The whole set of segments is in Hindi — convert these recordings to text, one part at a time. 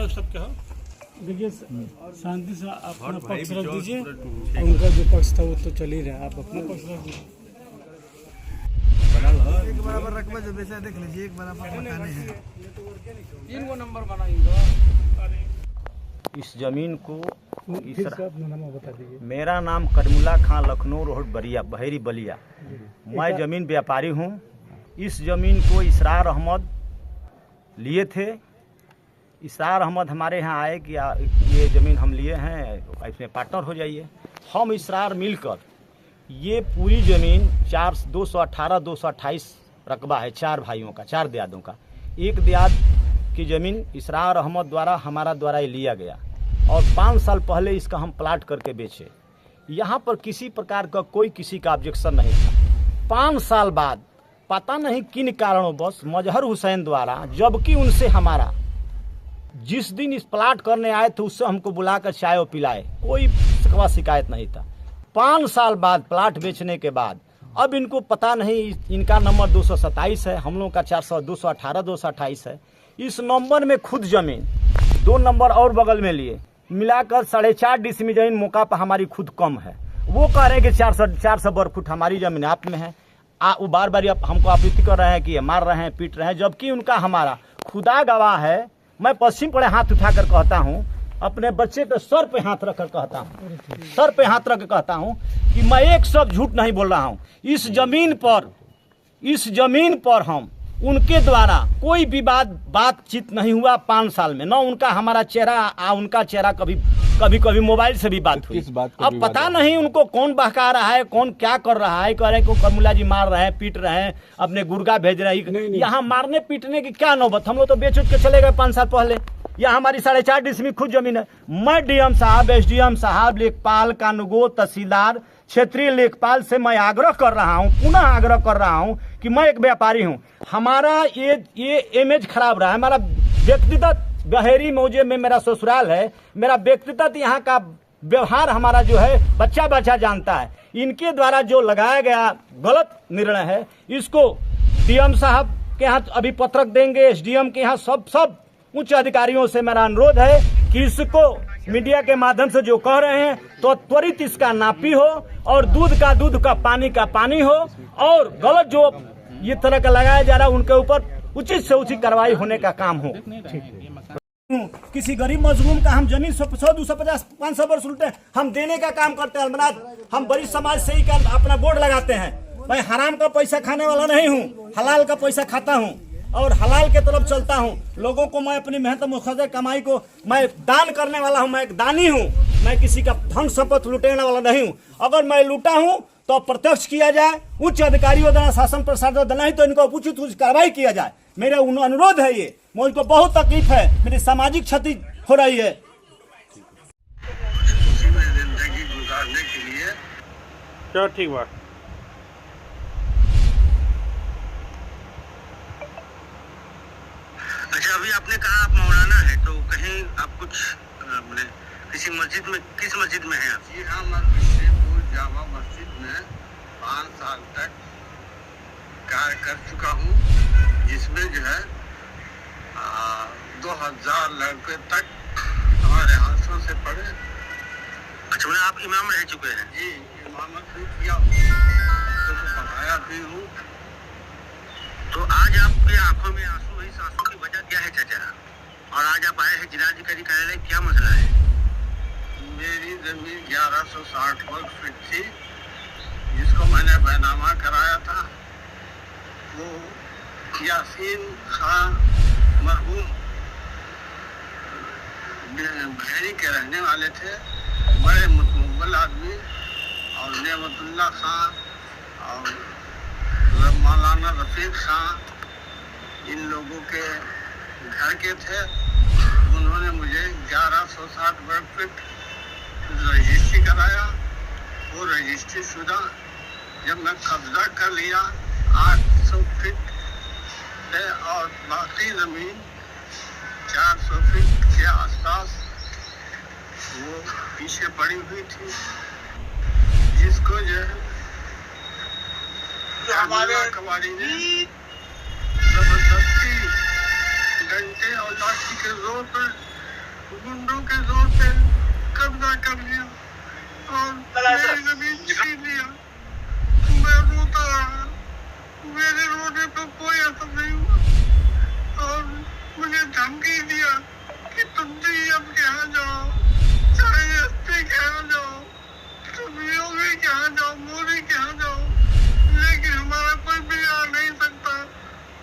मतलब सब क्या हो? देखिए शांति से अपना पक्ष रख दीजिए, उनका जो पक्ष था वो तो चल ही रहा है, आप अपना पक्ष रख दीजिए। एक बराबर रकबा जो बेचा देख लीजिए, एक बराबर मकाने हैं। 3 नंबर बनाएंगे। इस जमीन को फिर से अपना नाम बता दीजिए। मेरा नाम करीमुल्ला खान, लखनऊ रोड बरिया, बहेरी बलिया। मैं ज़मीन व्यापारी हूँ। इस ज़मीन को इसरार अहमद लिए थे। इसरार अहमद हमारे यहाँ आए कि ये ज़मीन हम लिए हैं, इसमें पार्टनर हो जाइए। हम इसरार मिलकर ये पूरी ज़मीन 218-228 रकबा है, 4 भाइयों का, 4 देहातों का। एक देहात की ज़मीन इसरार अहमद द्वारा हमारा द्वारा ये लिया गया और 5 साल पहले इसका हम प्लाट करके बेचे। यहाँ पर किसी प्रकार का कोई किसी का ऑब्जेक्शन नहीं था। 5 साल बाद पता नहीं किन कारणों बस मजहर हुसैन द्वारा, जबकि उनसे हमारा जिस दिन इस प्लाट करने आए थे उससे हमको बुलाकर चाय पिलाए, कोई शिकायत नहीं था। 5 साल बाद प्लाट बेचने के बाद अब इनको पता नहीं, इनका नंबर 227 है, हम लोगों का 218-228 है। इस नंबर में खुद ज़मीन 2 नंबर और बगल में लिए मिलाकर 4.5 डिसमी ज़मीन मौका पर हमारी खुद कम है। वो कह रहे हैं कि 400 वर्ग फुट हमारी ज़मीन आप में है। वो बार बार हमको आपत्ति कर रहे हैं कि ये मार रहे हैं, पीट रहे हैं, जबकि उनका हमारा खुदा गवाह है। मैं पश्चिम पड़े हाथ उठाकर कहता हूँ, अपने बच्चे पे सर पे हाथ रखकर कहता हूँ, सर पे हाथ रख कहता हूँ कि मैं एक शब्द झूठ नहीं बोल रहा हूँ। इस जमीन पर हम उनके द्वारा कोई विवाद बातचीत नहीं हुआ 5 साल में। न उनका हमारा चेहरा उनका चेहरा कभी मोबाइल से भी बात हुई। अब पता नहीं उनको कौन बहका रहा है, कौन क्या कर रहा है। कह रहे हैं करीमुल्ला जी मार रहे हैं, पीट रहे हैं, अपने गुर्गा भेज रहे हैं। यहाँ मारने पीटने की क्या नौबत, हम लोग तो बेच उठ के चले गए 5 साल पहले। यह हमारी 4.5 डिसमी खुद जमीन है। मैं डीएम साहब, एसडीएम साहब, लेखपाल, कानूगो, तहसीलदार, क्षेत्रीय लेखपाल से मैं आग्रह कर रहा हूं, पुनः आग्रह कर रहा हूं कि मैं एक व्यापारी हूं। हमारा ये इमेज खराब रहा है। हमारा व्यक्तिगत बहेरी मौजे में मेरा ससुराल है। मेरा व्यक्तिगत यहाँ का व्यवहार हमारा जो है बच्चा जानता है। इनके द्वारा जो लगाया गया गलत निर्णय है, इसको डीएम साहब के यहाँ अभी पत्रक देंगे, एसडीएम के यहाँ सब उच्च अधिकारियों से मेरा अनुरोध है कि इसको मीडिया के माध्यम से जो कह रहे हैं तो त्वरित इसका नापी हो और दूध का पानी का पानी हो, और गलत जो ये तरह का लगाया जा रहा है उनके ऊपर उचित से उचित कार्रवाई होने का काम हो। किसी गरीब मजलूम का हम जमीन 100, 250, 500 वर्ष उल्टे हम देने का काम करते हैं। हम बड़ी समाज से ही अपना बोर्ड लगाते हैं। मैं हराम का पैसा खाने वाला नहीं हूँ, हलाल का पैसा खाता हूँ और हलाल के तरफ चलता हूँ। लोगों को मैं अपनी मेहनत मुखर्र कमाई को मैं दान करने वाला हूँ। मैं एक दानी हूँ, मैं किसी का धन संपत्ति लुटेने वाला नहीं हूँ। अगर मैं लूटा हूँ तो प्रत्यक्ष किया जाए, उच्च अधिकारियों द्वारा, शासन प्रशासन द्वारा, नहीं तो इनको उचित कार्रवाई किया जाए। मेरा अनुरोध है ये। मुझको बहुत तकलीफ है, मेरी सामाजिक क्षति हो रही है। जिंदगी गुजारने के लिए चलो ठीक बात। अच्छा, अभी आपने कहा आप मौलाना है, तो कहीं आप कुछ किसी मस्जिद में, किस मस्जिद में हैं आप? जी हाँ, मैं विशेषपुर जामा मस्जिद में 5 साल तक कार्य कर चुका हूँ, जिसमें जो है 2000 लड़के तक हमारे हाथों से पढ़े। अच्छा, मतलब आप इमाम रह चुके हैं? जी, इमामत भी किया, तो पढ़ाया भी हूँ। तो आज आपकी आंखों में आंसू है, इस आंसू की वजह क्या है चाचा? और आज आप आए हैं जिलाधिकारी कार्यालय, क्या मसला है? मेरी जमीन 1160 वर्ग फीट थी, जिसको मैंने बैनामा कराया था। वो यासीन खान मरहूम बहेरी के रहने वाले थे, बड़े मुतमव्वल आदमी, और नेमतुल्ला खान और मौलाना रफीक खान इन लोगों के घर के थे। उन्होंने मुझे 1160 वर्ग फीट रजिस्ट्री कराया। वो रजिस्ट्री शुदा जब मैं कब्जा कर लिया 800 फीट है, और बाकी ज़मीन 400 फीट के आसपास वो पीछे पड़ी हुई थी, जिसको जो हमारे कबाड़ी ने जबरदस्ती डंडे और लाठी के जोर पर गुंडों के जोर पे कब्जा कर लिया और मेरी जमीन छीन लिया। मैं रोता रहा, मेरे रोने पे कोई असर नहीं हुआ और मुझे धमकी दिया कि तुम जी अब यहाँ जाओ, चाहे एसपी के यहाँ जाओ, तुम योगी के यहाँ जाओ, मोदी के यहाँ जाओ, लेकिन हमारा कोई बिगाड़ नहीं सकता।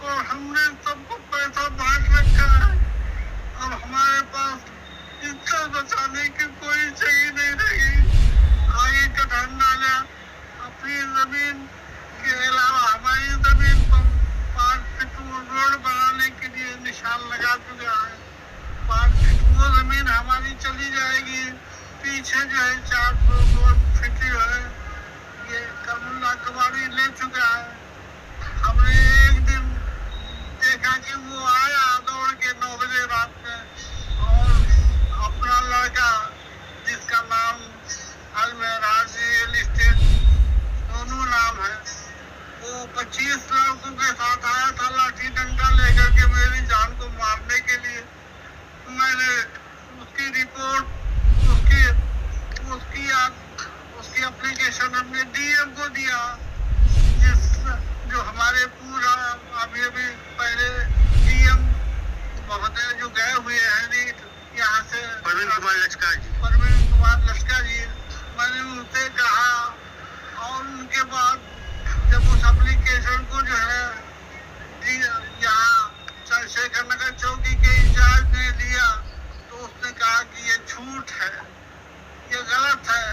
और हमने सबको पैसा बांट रखा है। अब हमारे पास इज्जत बचाने की कोई जगह नहीं रही। आगे का धंधा अपनी जमीन के अलावा हमारी जमीन पर 5 फीट रोड बनाने के लिए निशान लगा चुका है। 5 फीट वो जमीन हमारी चली जाएगी। पीछे जो है 4 फीट जो है ये कमुल्ला कबाड़ी ले चुका है। हमने एक दिन देखा कि वो आया दौड़ के 9 बजे रात में और अपना लड़का जिसका नाम अलमेराज रियल एस्टेट दोनों नाम है, वो 25 लड़कों के साथ आया था लाठी डंडा लेकर के मेरी जान को मारने के लिए। मैंने उसकी रिपोर्ट उसकी एप्लीकेशन हमने डीएम को दिया, जो हमारे पूरा अभी पहले डीएम महोदय जो गए हुए हैं यहाँ से प्रवीण कुमार लश्कर जी, मैंने उनसे कहा और उनके बाद जब उस एप्लीकेशन को जो है यहाँ चंद्रशेखर नगर चौकी के इंचार्ज ने लिया तो उसने कहा कि ये झूठ है, ये गलत है,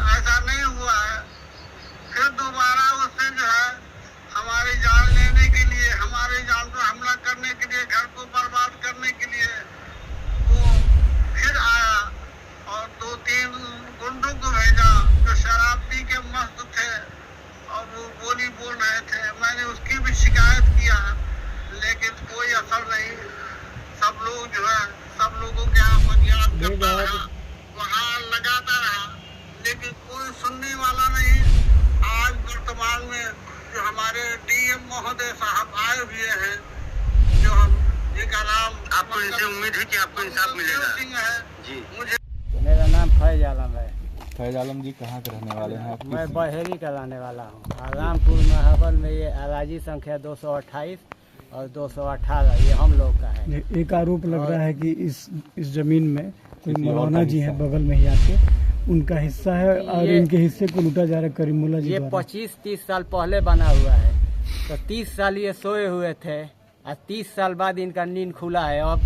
ऐसा नहीं हुआ है। फिर दोबारा उसने जो है हमारी जान लेने के लिए, हमारी जान पर हमला करने के लिए, घर को बर्बाद करने के लिए वो फिर आया और 2-3 गुंडों को भेजा जो शराब पी के मस्त थे और वो बोली बोल रहे थे। मैंने उसकी भी शिकायत किया लेकिन कोई असर नहीं। सब लोग जो है सब लोगों के यहाँ फरियाद करता रहा, वहाँ लगाता रहा, लेकिन कोई सुनने वाला नहीं। आज वर्तमान में जो हमारे डीएम महोदय साहब आए हुए हैं, जो हम जिनका नाम आपको इनसे उम्मीद है कि आपको इंसाफ मिलेगा है जी। मुझे मेरा नाम फैज आलम है। फैज आलम जी कहाँ के रहने वाले हैं आप? मैं बहेरी का रहने वाला हूँ। रामपुर महाबल में ये अराजी संख्या 228 और 218 ये हम लोग का है। एक आरोप लग रहा है कि इस जमीन में कोई मौलाना जी हैं बगल में ही आके, उनका हिस्सा है और इनके हिस्से को लूटा जा रहा है करीमुल्ला जी। ये 25-30 साल पहले बना हुआ है, तो 30 साल ये सोए हुए थे और 30 साल बाद इनका नींद खुला है। अब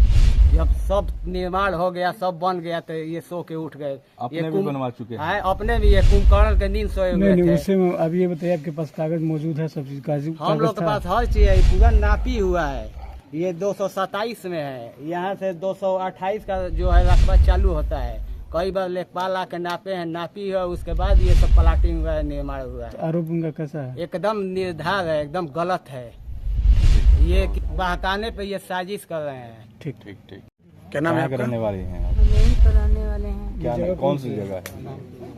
जब सब निर्माण हो गया, सब बन गया, तो ये सो के उठ गए। अपने भी बनवा चुके हैं? अपने भी ये कुंभकर्ण के नींद सोए हुए थे। उससे अब ये बताइए आपके पास कागज मौजूद है? सब चीज कागज हम लोग के पास हर चीज है, पूरा नापी हुआ है। ये 227 में है, यहाँ से 228 का जो है रकबा चालू होता है। कई बार लेखपाल आके नापे हैं, नापी है, उसके बाद ये सब प्लाटिंग हुआ है, निर्माण हुआ है। आरोप उनका कैसा है? एकदम निर्धार है, एकदम गलत है। ये बहकाने पे ये साजिश कर रहे हैं। ठीक। क्या नाम है? रहने वाले हैं आप? यहीं पर रहने वाले हैं। क्या नाम, कौन सी जगह है?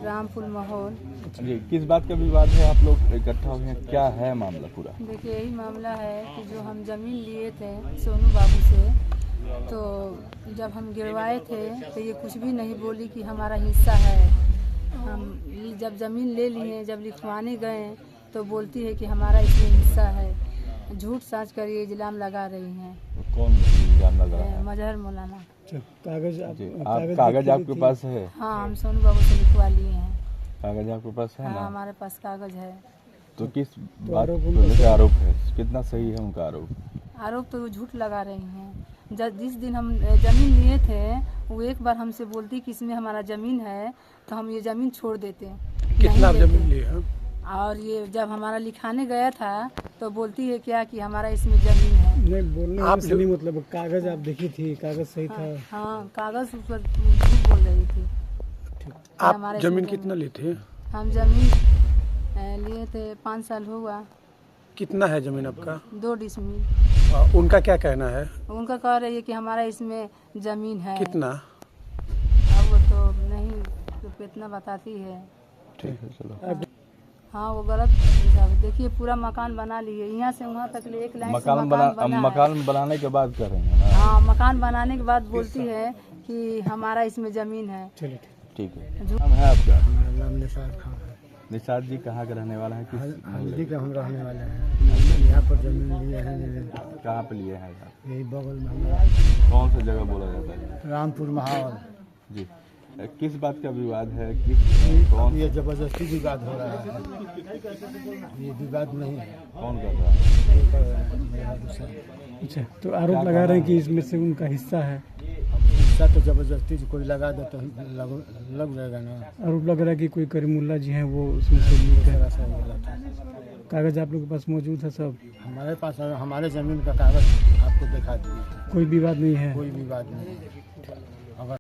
रामपुर माहौल। जी, किस बात का विवाद है? आप लोग इकट्ठा हुए हैं, क्या है मामला पूरा? देखिए यही मामला है कि जो हम जमीन लिए थे सोनू बाबू से, तो जब हम गिरवाए थे तो ये कुछ भी नहीं बोली कि हमारा हिस्सा है। हम जब ज़मीन ले लिए, जब लिखवाने गए तो बोलती है कि हमारा इसमें हिस्सा है। झूठ साच कर ये इल्जाम लगा रही हैं। कौन इल्जाम लगा रहा है? मजहर मौलाना। कागज आपके पास है? हाँ, हम सोनू बाबू से लिखवा लिए हैं। कागज आपके पास है? हाँ, ना हमारे पास कागज है। तो किस बात पर आरोप है? कितना सही है उनका आरोप? आरोप तो वो झूठ लगा रही हैं। जिस दिन हम जमीन लिए थे वो एक बार हमसे बोलती कि इसमें हमारा जमीन है, तो हम ये जमीन छोड़ देते। कितना जमीन लिए? और ये जब हमारा लिखाने गया था तो बोलती है क्या कि हमारा इसमें जमीन है। नहीं, बोलने आप से नहीं, मतलब कागज आप देखी थी, कागज सही था? हाँ, कागज उस पर झूठ बोल रही थी। आप जमीन कितना लिए थे? हम जमीन लिए थे 5 साल हुआ। कितना है जमीन आपका? 2 डिसमिल। उनका क्या कहना है? उनका कह रही है कि हमारा इसमें जमीन है। कितना? अब वो तो नहीं, तो कितना बताती है। ठीक है, चलो। हाँ, वो गलत हिसाब। देखिए पूरा मकान बना लिए, यहाँ से वहाँ तक एक लाइन से मकान मकान बनाने के बाद कर रहे हैं ना? हाँ, मकान बनाने के बाद बोलती है कि हमारा इसमें ज़मीन है। चलो ठीक है। नाम है आपका? नाम निसार खान है। निसार जी कहाँ के रहने वाला है? किस हल्दी का हम रहने वाले हैं। यहाँ पर जमीन लिए हैं। कहाँ पे लिए हैं आप? यही बगल में हमारा कौन सा जगह बोला जाता है? रामपुर महावल। जी। किस बात का विवाद है? किस कौन? ये जबरदस्ती विवाद हो रहा है। ये विवाद नहीं है। कौन कर रहा है? ये कर रहा है मेरा दूसरा। अच्छा, तो आरोप लगा रहे हैं कि इसमें से उनका हिस्सा है। हिस्सा तो जबरदस्ती से कोई लगा दे तो लग जाएगा ना। आरोप लग रहा है कि कोई करीमुल्ला जी हैं वो उसमें से लिंक है। ऐसा गलत है। कागज आप लोग के पास मौजूद है सब? हमारे पास हमारे जमीन का कागज आपको दिखा दिए। कोई विवाद नहीं है? कोई विवाद नहीं।